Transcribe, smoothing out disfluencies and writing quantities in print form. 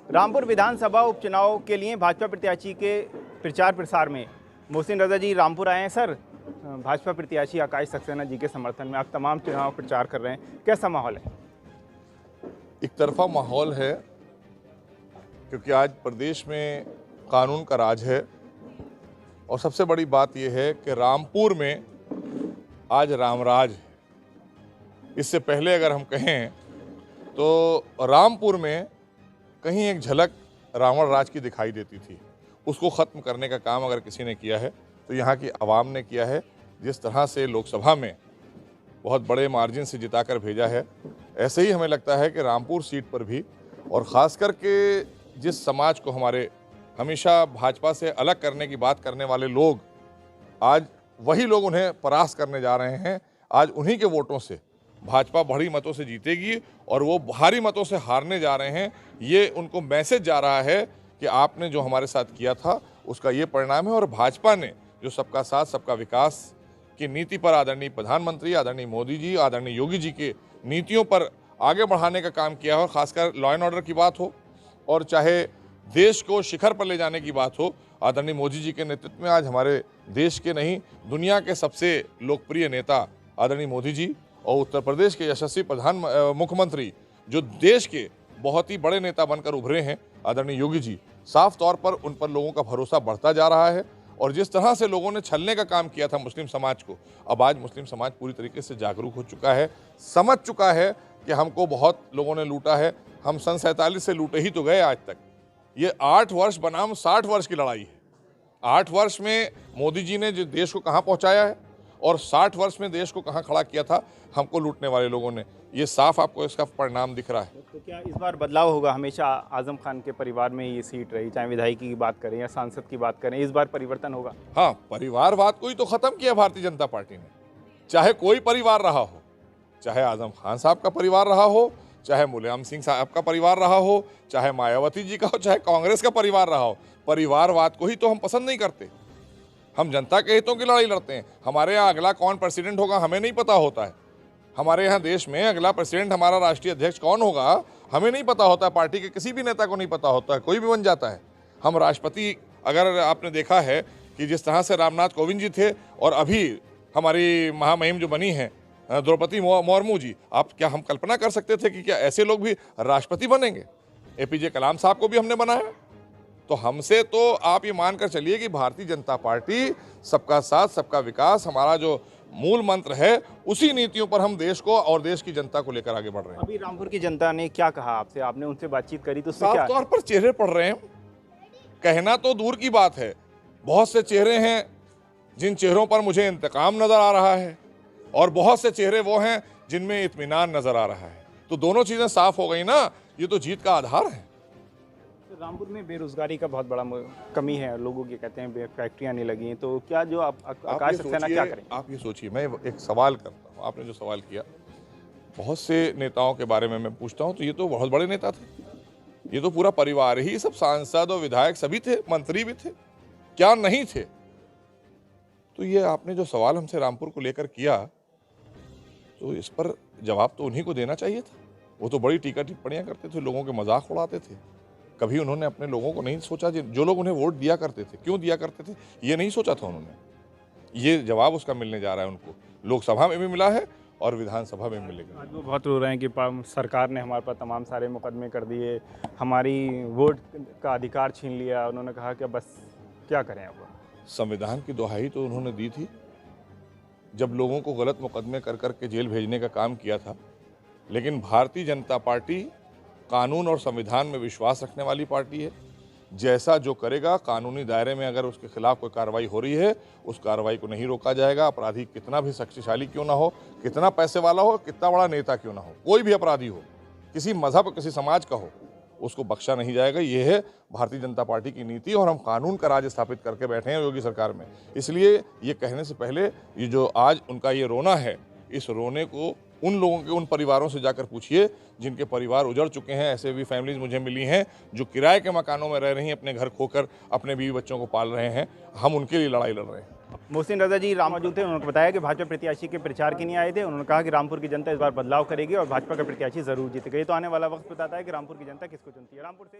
रामपुर विधानसभा उपचुनाव के लिए भाजपा प्रत्याशी के प्रचार प्रसार में मोहसिन रजा जी रामपुर आए हैं। सर, भाजपा प्रत्याशी आकाश सक्सेना जी के समर्थन में आप तमाम चुनाव प्रचार कर रहे हैं, कैसा माहौल है? एक तरफा माहौल है क्योंकि आज प्रदेश में कानून का राज है और सबसे बड़ी बात यह है कि रामपुर में आज रामराज है। इससे पहले अगर हम कहें तो रामपुर में कहीं एक झलक रावण राज की दिखाई देती थी। उसको ख़त्म करने का काम अगर किसी ने किया है तो यहाँ की आवाम ने किया है। जिस तरह से लोकसभा में बहुत बड़े मार्जिन से जिताकर भेजा है, ऐसे ही हमें लगता है कि रामपुर सीट पर भी, और ख़ास करके जिस समाज को हमारे हमेशा भाजपा से अलग करने की बात करने वाले लोग, आज वही लोग उन्हें परास्त करने जा रहे हैं। आज उन्हीं के वोटों से भाजपा बड़ी मतों से जीतेगी और वो भारी मतों से हारने जा रहे हैं। ये उनको मैसेज जा रहा है कि आपने जो हमारे साथ किया था उसका ये परिणाम है। और भाजपा ने जो सबका साथ सबका विकास की नीति पर आदरणीय प्रधानमंत्री, आदरणीय मोदी जी, आदरणीय योगी जी के नीतियों पर आगे बढ़ाने का काम किया है, और ख़ासकर लॉ एंड ऑर्डर की बात हो और चाहे देश को शिखर पर ले जाने की बात हो, आदरणीय मोदी जी के नेतृत्व में आज हमारे देश के नहीं दुनिया के सबसे लोकप्रिय नेता आदरणीय मोदी जी और उत्तर प्रदेश के यशस्वी मुख्यमंत्री जो देश के बहुत ही बड़े नेता बनकर उभरे हैं आदरणीय योगी जी, साफ तौर पर उन पर लोगों का भरोसा बढ़ता जा रहा है। और जिस तरह से लोगों ने छलने का काम किया था मुस्लिम समाज को, अब आज मुस्लिम समाज पूरी तरीके से जागरूक हो चुका है, समझ चुका है कि हमको बहुत लोगों ने लूटा है। हम सन 47 से लूटे ही तो गए आज तक। ये 8 वर्ष बनाम 60 वर्ष की लड़ाई है। 8 वर्ष में मोदी जी ने जो देश को कहाँ पहुँचाया है और 60 वर्ष में देश को कहाँ खड़ा किया था हमको लूटने वाले लोगों ने। ये साफ आपको इसका परिणाम दिख रहा है। तो क्या इस बार बदलाव होगा? हमेशा आजम खान के परिवार में ये सीट रही, चाहे विधायकी की बात करें या सांसद की बात करें, इस बार परिवर्तन होगा? हाँ, परिवारवाद को ही तो खत्म किया भारतीय जनता पार्टी ने। चाहे कोई परिवार रहा हो, चाहे आजम खान साहब का परिवार रहा हो, चाहे मुलायम सिंह साहब का परिवार रहा हो, चाहे मायावती जी का हो, चाहे कांग्रेस का परिवार रहा हो, परिवारवाद को ही तो हम पसंद नहीं करते। हम जनता के हितों की लड़ाई लड़ते हैं। हमारे यहाँ अगला कौन प्रेसिडेंट होगा हमें नहीं पता होता है। हमारे यहाँ देश में अगला प्रेसिडेंट, हमारा राष्ट्रीय अध्यक्ष कौन होगा हमें नहीं पता होता है। पार्टी के किसी भी नेता को नहीं पता होता है, कोई भी बन जाता है। हम राष्ट्रपति, अगर आपने देखा है कि जिस तरह से रामनाथ कोविंद जी थे और अभी हमारी महामहिम जो बनी है द्रौपदी मुर्मू जी, आप क्या हम कल्पना कर सकते थे कि क्या ऐसे लोग भी राष्ट्रपति बनेंगे? APJ कलाम साहब को भी हमने बनाया। तो हमसे तो आप ये मानकर चलिए कि भारतीय जनता पार्टी सबका साथ सबका विकास हमारा जो मूल मंत्र है, उसी नीतियों पर हम देश को और देश की जनता को लेकर आगे बढ़ रहे हैं। अभी रामपुर की जनता ने क्या कहा आपसे? आपने उनसे बातचीत करी तो साफ तौर पर चेहरे पड़ रहे हैं। कहना तो दूर की बात है, बहुत से चेहरे हैं जिन चेहरों पर मुझे इंतकाम नजर आ रहा है और बहुत से चेहरे वो हैं जिनमें इत्मीनान नजर आ रहा है। तो दोनों चीजें साफ हो गई ना, ये तो जीत का आधार है। रामपुर में बेरोजगारी का बहुत बड़ा कमी है, लोगों की कहते हैं फैक्ट्रियां नहीं लगी, तो क्या जो आकाश सक्सेना क्या करें? आप ये सोचिए, मैं एक सवाल करता हूँ। आपने जो सवाल किया, बहुत से नेताओं के बारे में मैं पूछता हूँ तो ये तो बहुत बड़े नेता थे, ये तो पूरा परिवार ही, सब सांसद और विधायक सभी थे, मंत्री भी थे, क्या नहीं थे? तो ये आपने जो सवाल हमसे रामपुर को लेकर किया, तो इस पर जवाब तो उन्हीं को देना चाहिए था। वो तो बड़ी टीका टिप्पणियां करते थे, लोगों के मजाक उड़ाते थे। कभी उन्होंने अपने लोगों को नहीं सोचा, जो लोग उन्हें वोट दिया करते थे क्यों दिया करते थे, ये नहीं सोचा था उन्होंने। ये जवाब उसका मिलने जा रहा है उनको, लोकसभा में भी मिला है और विधानसभा में मिलेगा। आज वो बहुत रो रहे हैं कि सरकार ने हमारे पर तमाम सारे मुकदमे कर दिए, हमारी वोट का अधिकार छीन लिया। उन्होंने कहा कि बस क्या करें अब। संविधान की दुहाई तो उन्होंने दी थी जब लोगों को गलत मुकदमे कर करके जेल भेजने का काम किया था। लेकिन भारतीय जनता पार्टी कानून और संविधान में विश्वास रखने वाली पार्टी है। जैसा जो करेगा कानूनी दायरे में, अगर उसके खिलाफ कोई कार्रवाई हो रही है, उस कार्रवाई को नहीं रोका जाएगा। अपराधी कितना भी शक्तिशाली क्यों ना हो, कितना पैसे वाला हो, कितना बड़ा नेता क्यों ना हो, कोई भी अपराधी हो, किसी मजहब किसी समाज का हो, उसको बख्शा नहीं जाएगा। ये है भारतीय जनता पार्टी की नीति और हम कानून का राज स्थापित करके बैठे हैं योगी सरकार में। इसलिए ये कहने से पहले ये जो आज उनका ये रोना है, इस रोने को उन लोगों के, उन परिवारों से जाकर पूछिए जिनके परिवार उजड़ चुके हैं। ऐसे भी फैमिलीज मुझे मिली हैं जो किराए के मकानों में रह रही हैं, अपने घर खोकर अपने बीवी बच्चों को पाल रहे हैं। हम उनके लिए लड़ाई लड़ रहे हैं। मोहसिन रजा जी राम मौजूद थे। उन्होंने बताया कि भाजपा प्रत्याशी के प्रचार के लिए आए थे। उन्होंने कहा कि रामपुर की जनता इस बार बदलाव करेगी और भाजपा का प्रत्याशी जरूर जीतेगा। ये तो आने वाला वक्त बताता है कि रामपुर की जनता किसको चुनती है। रामपुर से